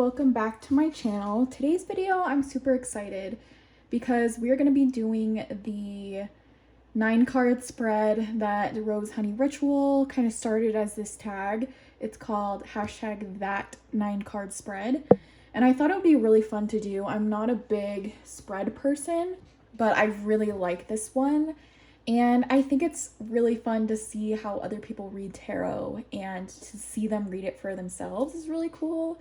welcome back to my channel. Today's video, I'm super excited because we are going to be doing the 9-card spread that Rose Honey Ritual kind of started as this tag. It's called hashtag that 9-card spread. And I thought it would be really fun to do. I'm not a big spread person, but I really like this one. And I think it's really fun to see how other people read tarot, and to see them read it for themselves is really cool.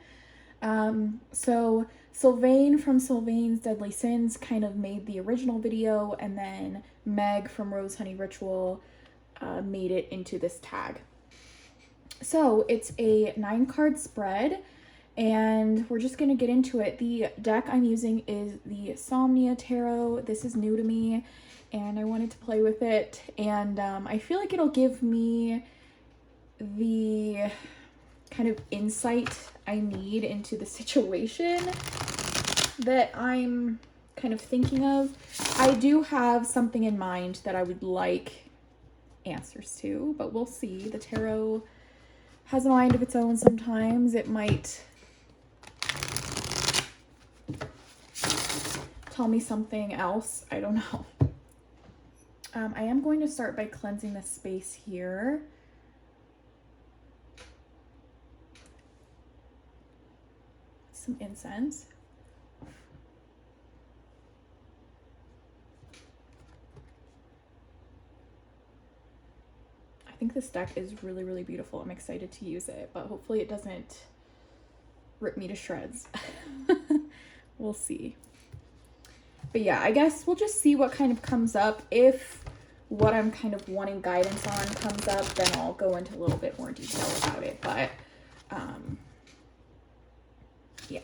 So Sylvain from Sylvain's Deadly Sins kind of made the original video, and then Meg from Rose Honey Ritual made it into this tag. So it's a 9-card spread, and we're just gonna get into it. The deck I'm using is the Somnia Tarot. This is new to me, and I wanted to play with it, and I feel like it'll give me the kind of insight I need into the situation that I'm kind of thinking of. I do have something in mind that I would like answers to, but we'll see. The tarot has a mind of its own sometimes. It might tell me something else. I don't know. I am going to start by cleansing the space here. Some incense. I think this deck is really, really beautiful. I'm excited to use it, but hopefully it doesn't rip me to shreds. We'll see. But yeah, I guess we'll just see what kind of comes up. If what I'm kind of wanting guidance on comes up, then I'll go into a little bit more detail about it. But yeah.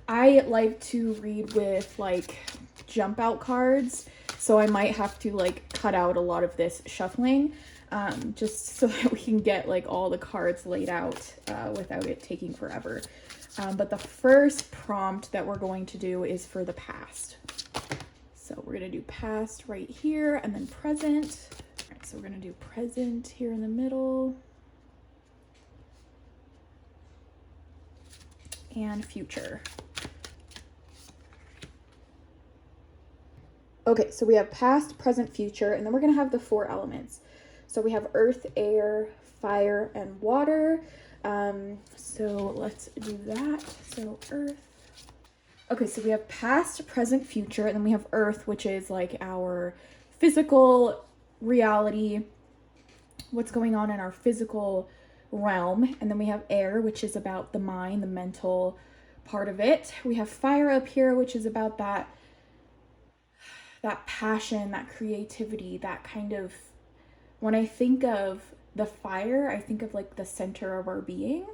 I like to read with like jump out cards, so I might have to like cut out a lot of this shuffling, just so that we can get like all the cards laid out without it taking forever. But the first prompt that we're going to do is for the past. So we're gonna do past right here, and then present. All right, so we're gonna do present here in the middle, and future. Okay, so we have past, present, future, and then we're gonna have the 4 elements. So we have earth, air, fire, and water. So let's do that. So earth. Okay, so we have past, present, future, and then we have earth, which is like our physical reality, what's going on in our physical realm. And then we have air, which is about the mind, the mental part of it. We have fire up here, which is about that passion, that creativity, that kind of, when I think of the fire, I think of like the center of our being.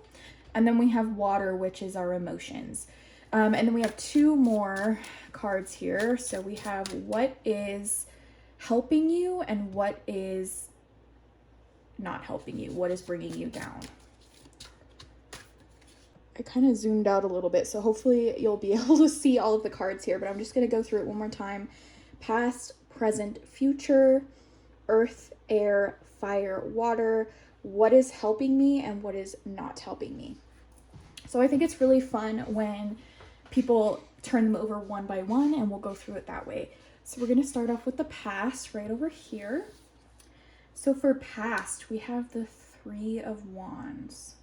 And then we have water, which is our emotions. And then we have 2 more cards here. So we have what is helping you and what is not helping you, what is bringing you down. I kind of zoomed out a little bit, so hopefully you'll be able to see all of the cards here, but I'm just going to go through it one more time. Past, present, future, earth, air, fire, water, what is helping me and what is not helping me. So I think it's really fun when people turn them over one by one, and we'll go through it that way. So we're going to start off with the past right over here. So for past, we have the 3 of Wands.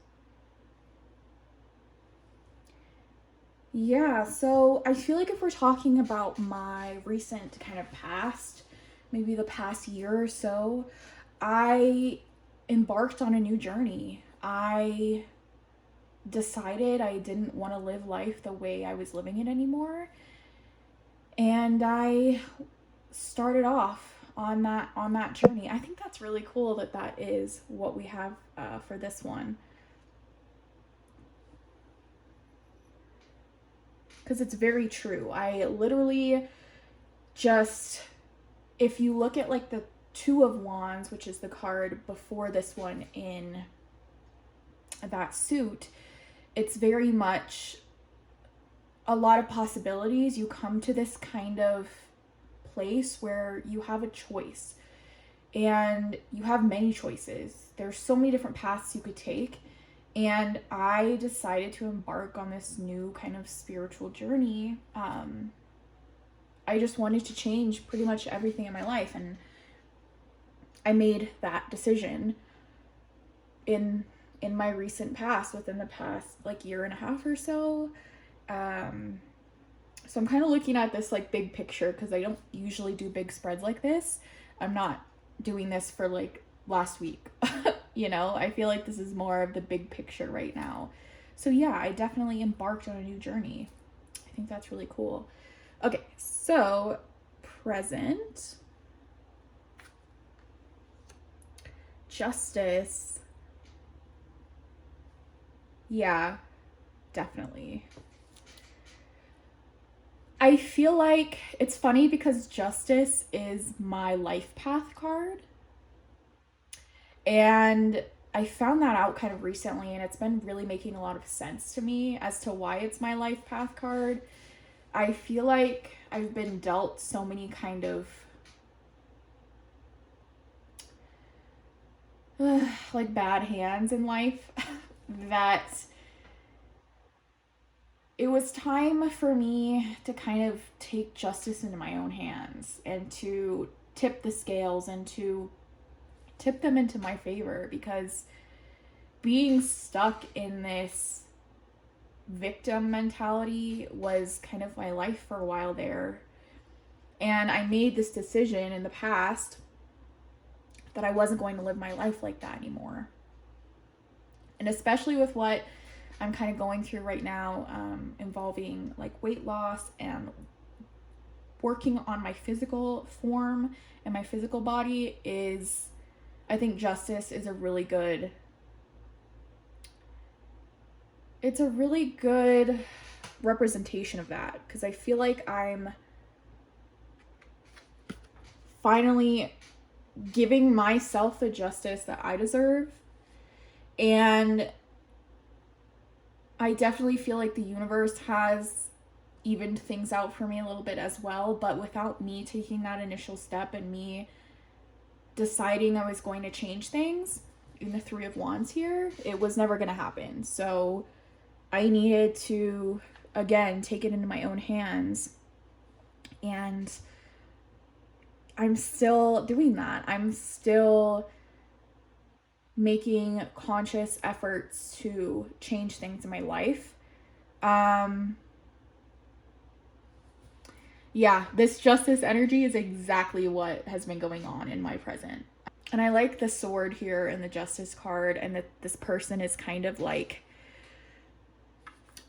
Yeah, so I feel like if we're talking about my recent kind of past, maybe the past year or so, I embarked on a new journey. I decided I didn't want to live life the way I was living it anymore. And I started off on that journey. I think that's really cool that is what we have for this one. Because it's very true. I literally just, if you look at like the 2 of Wands, which is the card before this one in that suit, it's very much a lot of possibilities. You come to this kind of place where you have a choice, and you have many choices. There's so many different paths you could take. And I decided to embark on this new kind of spiritual journey. I just wanted to change pretty much everything in my life, and I made that decision in my recent past, within the past like year and a half or so. So I'm kind of looking at this like big picture, because I don't usually do big spreads like this. I'm not doing this for like last week. I feel like this is more of the big picture right now. So yeah, I definitely embarked on a new journey. I think that's really cool. Okay, so present. Justice. Yeah, definitely. I feel like it's funny because justice is my life path card. And I found that out kind of recently, and it's been really making a lot of sense to me as to why it's my life path card. I feel like I've been dealt so many kind of like bad hands in life that it was time for me to kind of take justice into my own hands and to tip the scales and to tip them into my favor, because being stuck in this victim mentality was kind of my life for a while there. And I made this decision in the past that I wasn't going to live my life like that anymore. And especially with what I'm kind of going through right now, involving like weight loss and working on my physical form and my physical body, is I think justice is a really good representation of that, because I feel like I'm finally giving myself the justice that I deserve. And I definitely feel like the universe has evened things out for me a little bit as well, but without me taking that initial step and me deciding I was going to change things in the Three of Wands here, it was never going to happen. So I needed to, again, take it into my own hands. And I'm still doing that. I'm still making conscious efforts to change things in my life. Yeah, this justice energy is exactly what has been going on in my present. And I like the sword here in the justice card, and that this person is kind of like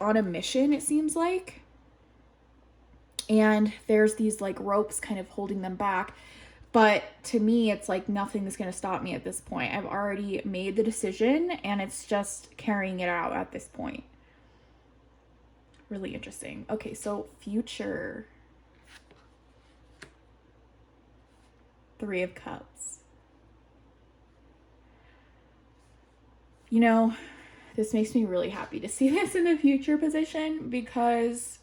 on a mission, it seems like. And there's these like ropes kind of holding them back. But to me, it's like nothing is going to stop me at this point. I've already made the decision, and it's just carrying it out at this point. Really interesting. Okay, so future. Three of Cups. This makes me really happy to see this in the future position, because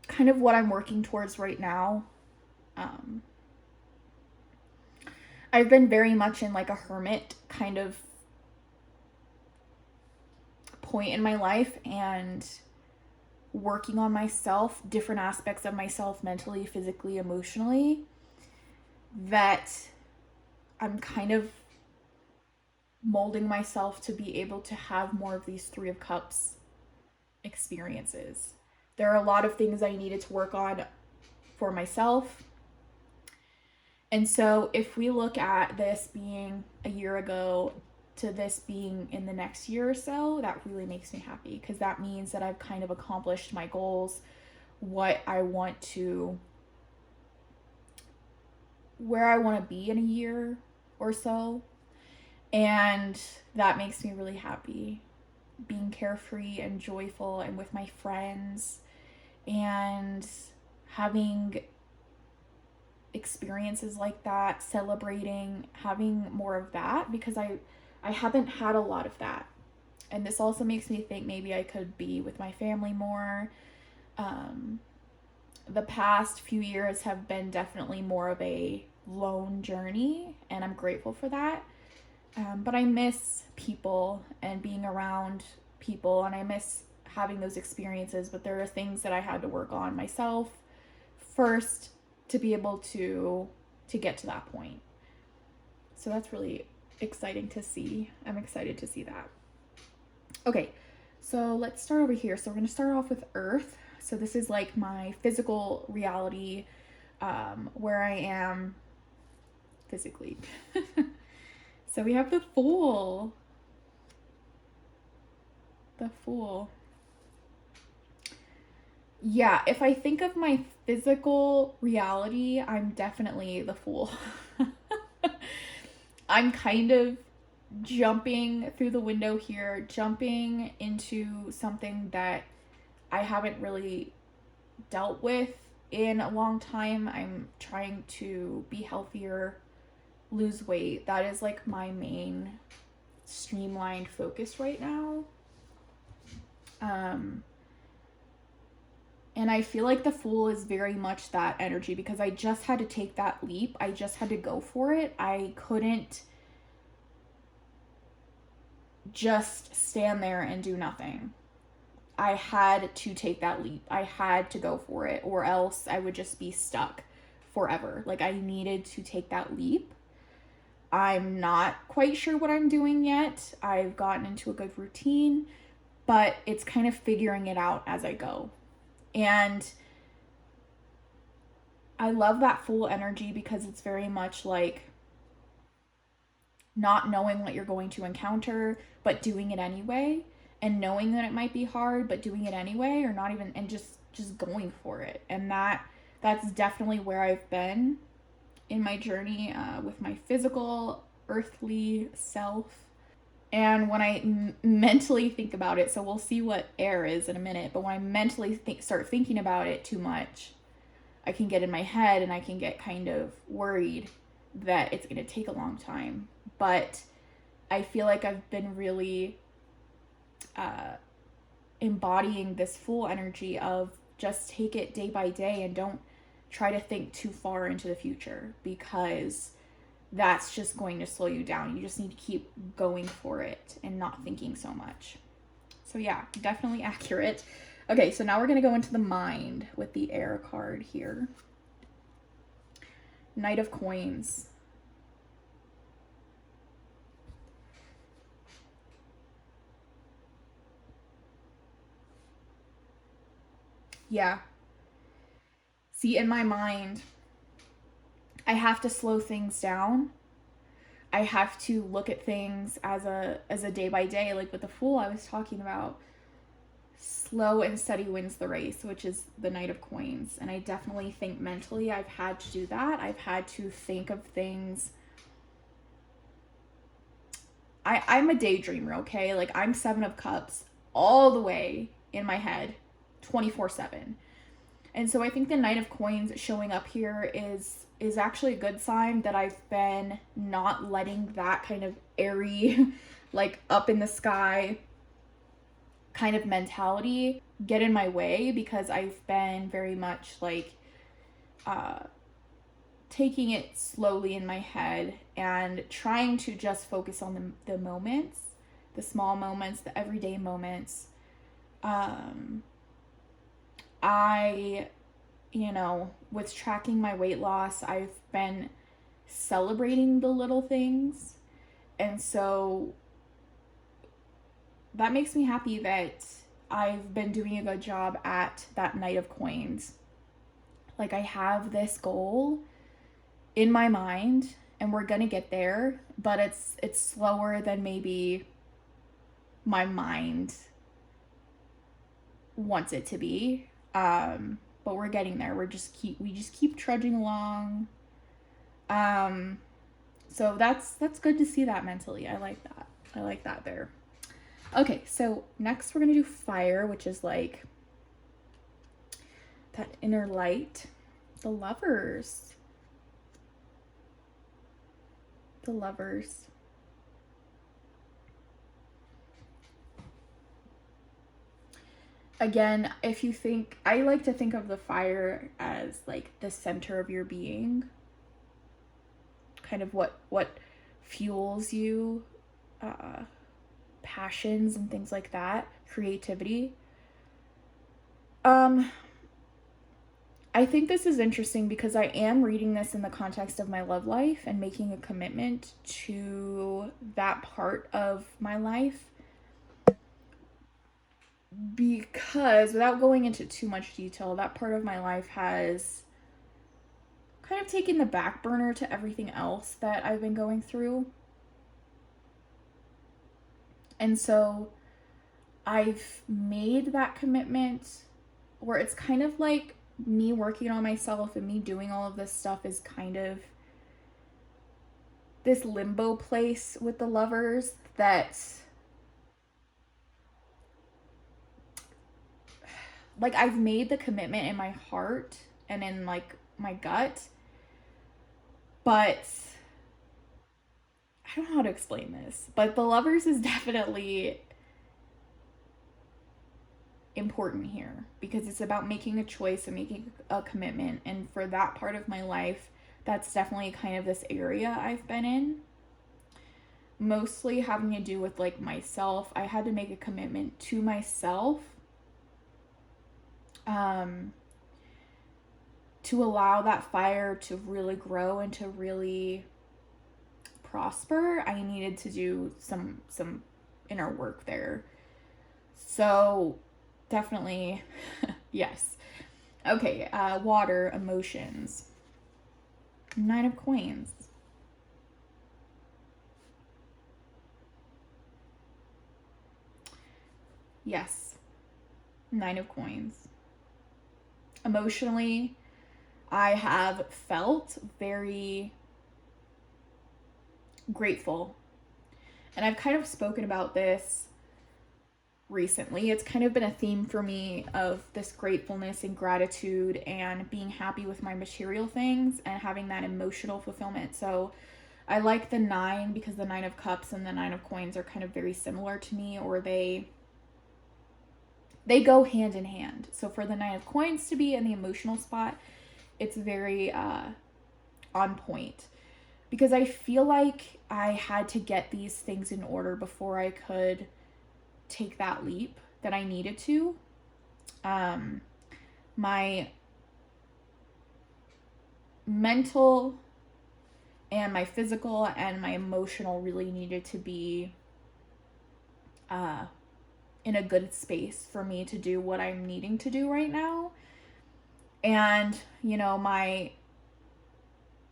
kind of what I'm working towards right now, I've been very much in like a hermit kind of point in my life, and working on myself, different aspects of myself, mentally, physically, emotionally, that I'm kind of molding myself to be able to have more of these Three of Cups experiences. There are a lot of things I needed to work on for myself. And so if we look at this being a year ago to this being in the next year or so, that really makes me happy, because that means that I've kind of accomplished my goals, what I want to, where I want to be in a year or so. And that makes me really happy, being carefree and joyful and with my friends and having experiences like that, celebrating, having more of that, because I haven't had a lot of that. And this also makes me think maybe I could be with my family more. the past few years have been definitely more of a lone journey, and I'm grateful for that. But I miss people and being around people, and I miss having those experiences. But there are things that I had to work on myself first to be able to get to that point. So that's really exciting to see. I'm excited to see that. Okay, so let's start over here. So we're going to start off with Earth. So this is like my physical reality, where I am physically. So we have the Fool. The Fool. Yeah, if I think of my physical reality, I'm definitely the Fool. I'm kind of jumping through the window here, jumping into something that I haven't really dealt with in a long time. I'm trying to be healthier, lose weight. That is like my main streamlined focus right now. And I feel like the Fool is very much that energy because I just had to take that leap. I just had to go for it. I couldn't just stand there and do nothing. I had to take that leap. I had to go for it, or else I would just be stuck forever. Like, I needed to take that leap. I'm not quite sure what I'm doing yet. I've gotten into a good routine, but it's kind of figuring it out as I go. And I love that Fool energy because it's very much like not knowing what you're going to encounter, but doing it anyway, and knowing that it might be hard, but doing it anyway, or not even, and just going for it. And that's definitely where I've been in my journey with my physical, earthly self. And when I mentally think about it, so we'll see what air is in a minute, but when I mentally start thinking about it too much, I can get in my head and I can get kind of worried that it's going to take a long time. But I feel like I've been really embodying this Fool energy of just take it day by day and don't try to think too far into the future, because that's just going to slow you down. You just need to keep going for it and not thinking so much. So yeah, definitely accurate. Okay, so now we're going to go into the mind with the air card here. Knight of Coins. Yeah. See, in my mind, I have to slow things down. I have to look at things as a day by day, like with the Fool I was talking about. Slow and steady wins the race, which is the Knight of Coins. And I definitely think mentally I've had to do that. I've had to think of things. I'm a daydreamer, okay? Like, I'm Seven of Cups all the way in my head 24/7. And so I think the Knight of Coins showing up here is actually a good sign that I've been not letting that kind of airy, like up in the sky kind of mentality get in my way, because I've been very much like taking it slowly in my head and trying to just focus on the moments, the small moments, the everyday moments. I, with tracking my weight loss, I've been celebrating the little things. And so that makes me happy that I've been doing a good job at that Knight of Coins. Like, I have this goal in my mind and we're gonna get there, but it's slower than maybe my mind wants it to be. But we're getting there. We just keep trudging along. So that's good to see that mentally. I like that. I like that there. Okay, so next we're gonna do Fire, which is like that inner light. The Lovers. The Lovers. again, if you think, I like to think of the fire as like the center of your being, kind of what fuels you, uh, passions and things like that, creativity. Um, I think this is interesting because I am reading this in the context of my love life and making a commitment to that part of my life. Because without going into too much detail, that part of my life has kind of taken the back burner to everything else that I've been going through. And so I've made that commitment where it's kind of like me working on myself and me doing all of this stuff is kind of this limbo place with the lovers that, like, I've made the commitment in my heart and in like my gut, but I don't know how to explain this. But the lovers is definitely important here because it's about making a choice and making a commitment. And for that part of my life, that's definitely kind of this area I've been in. Mostly having to do with like myself. I had to make a commitment to myself, to allow that fire to really grow and to really prosper. I needed to do some inner work there. So definitely yes. Okay, water, emotions. 9 of coins. Yes. 9 of coins. Emotionally, I have felt very grateful. And I've kind of spoken about this recently. It's kind of been a theme for me of this gratefulness and gratitude and being happy with my material things and having that emotional fulfillment. So I like the 9 because the 9 of cups and the 9 of coins are kind of very similar to me, or they go hand in hand. So for the 9 of coins to be in the emotional spot, it's very on point because I feel like I had to get these things in order before I could take that leap that I needed to. My mental and my physical and my emotional really needed to be in a good space for me to do what I'm needing to do right now. And, you know, my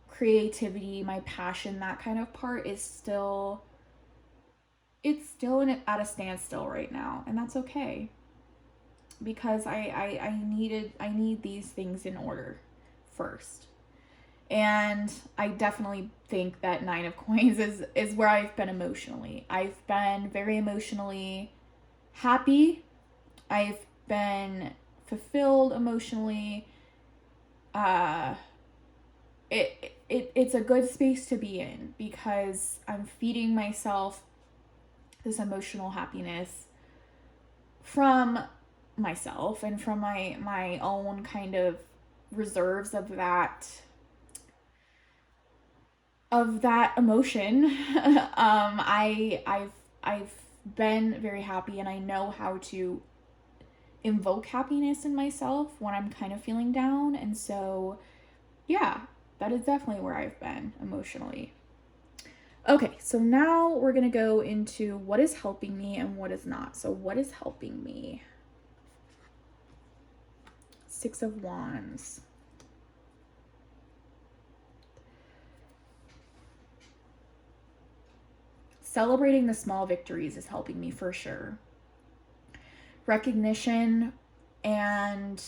creativity, my passion, that kind of part is still, it's still at a standstill right now, and that's okay because I need these things in order first. And I definitely think that 9 of coins is where I've been emotionally. I've been very emotionally happy. I've been fulfilled emotionally. It's a good space to be in because I'm feeding myself this emotional happiness from myself and from my own kind of reserves of that emotion. I've been very happy and I know how to invoke happiness in myself when I'm kind of feeling down. And so yeah, that is definitely where I've been emotionally. Okay, so now we're gonna go into what is helping me and what is not. So what is helping me? 6 of Wands. Celebrating the small victories is helping me for sure. Recognition and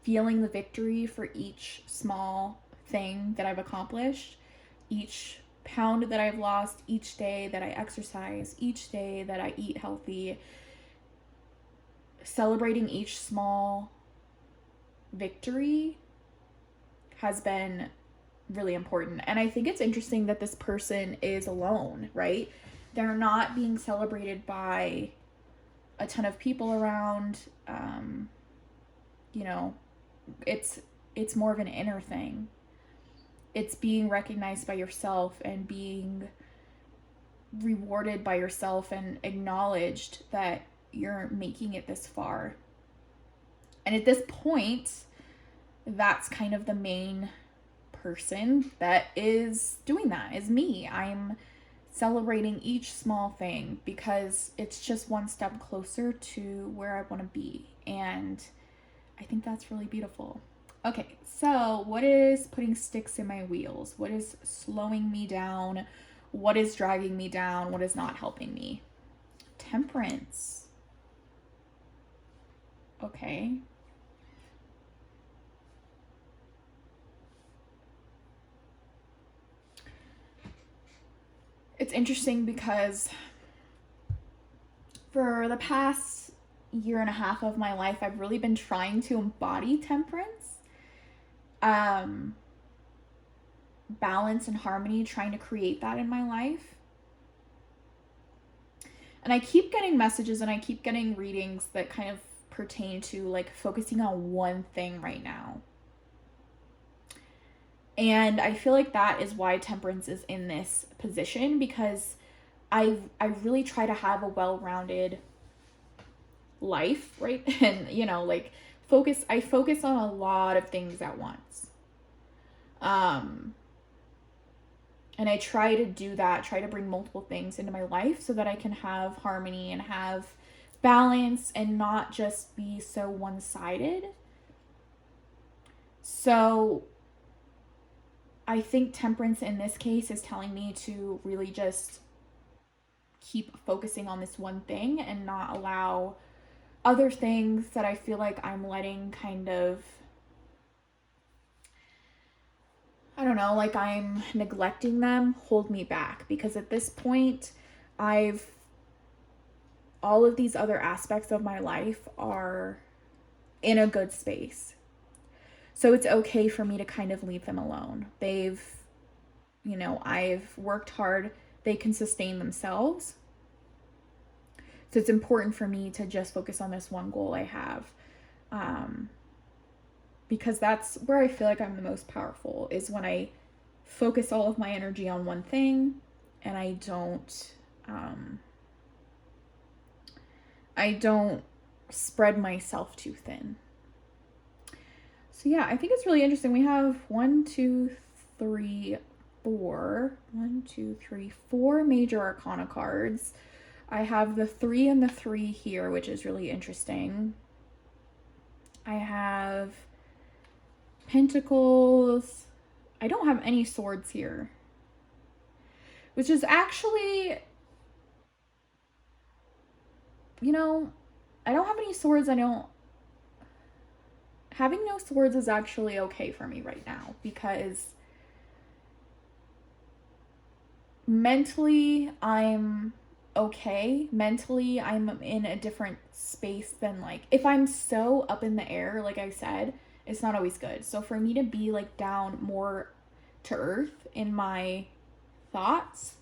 feeling the victory for each small thing that I've accomplished, each pound that I've lost, each day that I exercise, each day that I eat healthy. Celebrating each small victory has been really important. And I think it's interesting that this person is alone, right? They're not being celebrated by a ton of people around, you know, it's more of an inner thing. It's being recognized by yourself and being rewarded by yourself and acknowledged that you're making it this far. And at this point, that's kind of the main person that is doing that, is me. I'm celebrating each small thing because it's just one step closer to where I want to be. And I think that's really beautiful. Okay, so what is putting sticks in my wheels? What is slowing me down? What is dragging me down? What is not helping me? Temperance. Okay. It's interesting because for the past year and a half of my life, I've really been trying to embody temperance, balance and harmony, trying to create that in my life. And I keep getting messages and I keep getting readings that kind of pertain to like focusing on one thing right now. And I feel like that is why temperance is in this position, because I really try to have a well-rounded life, right? And like I focus on a lot of things at once. And I try to do that, try to bring multiple things into my life so that I can have harmony and have balance and not just be so one-sided. So I think temperance in this case is telling me to really just keep focusing on this one thing and not allow other things that I feel like I'm letting kind of, I don't know, like I'm neglecting them, hold me back. Because at this point, all of these other aspects of my life are in a good space. So it's okay for me to kind of leave them alone. I've worked hard, they can sustain themselves. So it's important for me to just focus on this one goal I have. Because that's where I feel like I'm the most powerful, is when I focus all of my energy on one thing and I don't spread myself too thin. So yeah, I think it's really interesting. We have 4 major arcana cards. I have the 3 and the 3 here, which is really interesting. I have Pentacles. I don't have any swords here, which is actually, I don't have any swords. Having no swords is actually okay for me right now, because mentally I'm okay. Mentally I'm in a different space than, like, if I'm so up in the air, like I said, it's not always good. So for me to be like down more to earth in my thoughts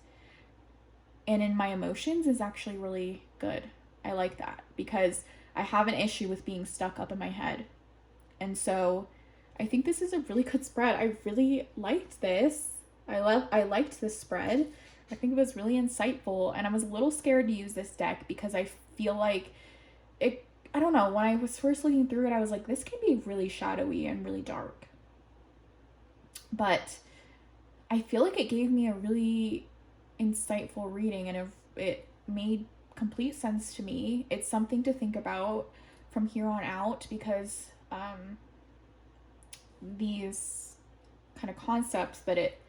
and in my emotions is actually really good. I like that, because I have an issue with being stuck up in my head. And so I think this is a really good spread. I really liked this. I liked this spread. I think it was really insightful, and I was a little scared to use this deck because I feel like I don't know, when I was first looking through it, I was like, this can be really shadowy and really dark. But I feel like it gave me a really insightful reading, and it made complete sense to me. It's something to think about from here on out, because these kind of concepts that it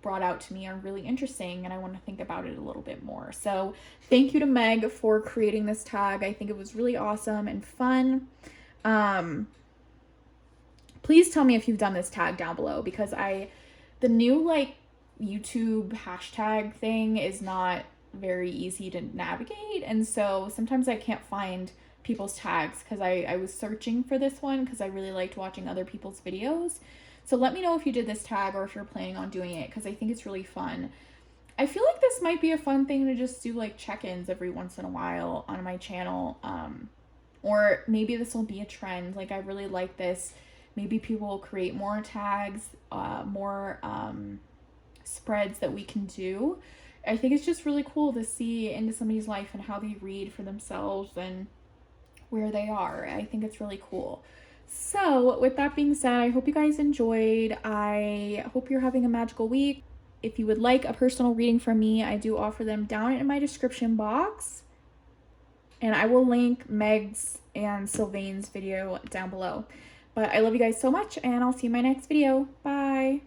brought out to me are really interesting, and I want to think about it a little bit more. So thank you to Meg for creating this tag. I think it was really awesome and fun. Please tell me if you've done this tag down below, because the new like YouTube hashtag thing is not very easy to navigate, and so sometimes I can't find people's tags, because I was searching for this one because I really liked watching other people's videos. So let me know if you did this tag or if you're planning on doing it, because I think it's really fun. I feel like this might be a fun thing to just do like check-ins every once in a while on my channel. Or maybe this will be a trend. Like, I really like this. Maybe people will create more tags, more spreads that we can do. I think it's just really cool to see into somebody's life and how they read for themselves and where they are. I think it's really cool. So, with that being said, I hope you guys enjoyed. I hope you're having a magical week. If you would like a personal reading from me, I do offer them down in my description box. And I will link Meg's and Sylvain's video down below. But I love you guys so much, and I'll see you in my next video. Bye!